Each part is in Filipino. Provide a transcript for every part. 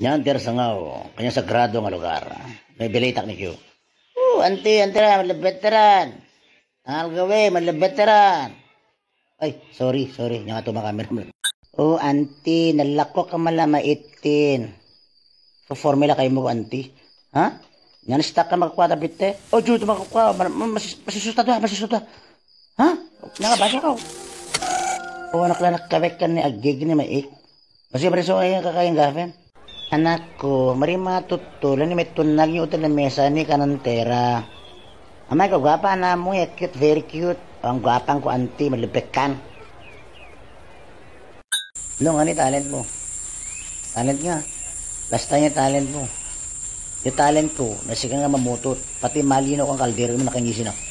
Yan tersangaw, kanya sagrado nga lugar. May bilitak ni Q. Anti ra, malabetteran. Tangal gawe, malabetteran. Ay, sorry, yung ato mga camera. Anti, nalako ka malamaitin. So, formula kayo mo, anti. Ha? Yan, stuck ka magkwata bite. Juto magkwa, masisuta. Ha? Nakabasa ka. Anak lang nakawek ka ni agig ni maik. Masih preso ay kakayang gafin. Anak ko, marima tutulan ni may tunag yung utal na mesa ni kanantera. Amay ko, gwapa na mo, cute, very cute. Ang gwapang ko, auntie, malibekan. Ano nga ni talent mo? Talent nga. Last time yung talent mo. Yung talent ko, nasika nga mamutot. Pati malino kong kaldero mo nakangisin ako.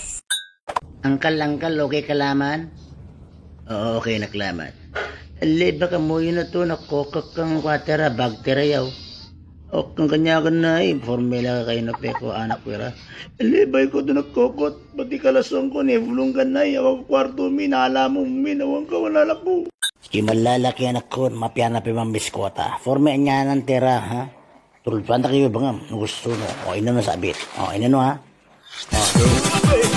Angkal, okay kalaman? Oo, okay naklaman. Ali, baka mo yun na to, nakokak kang watera, bagtera yaw. O kang kanya na formula ka kayo na peko, anak ko ra. Ali, bay ko to nakokot, pati kalasong ko, nefulong ka na, awag kwarto mi, naala mo mi, nawang ka, wala po. Si malalaki anak ko, mapiana pa yung biskota. Forme niya ng tera, ha? Tulpan na kayo ba nga, gusto mo. O, ino na sabit. O, ino ha? Okay.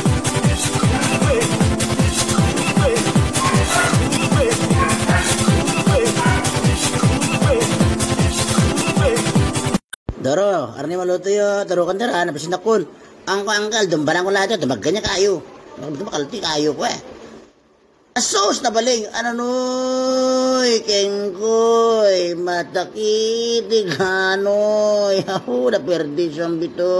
Doro, arni maluto yo, taro kan dara, napasin akon. Angkal, dumbalan ko lahat yo, tumaganya kayo. Dumakalti kayo ko eh. Asos na baling, ano noy, kengkoy, matakiti ganoy. Ako, na perdi siyang bito.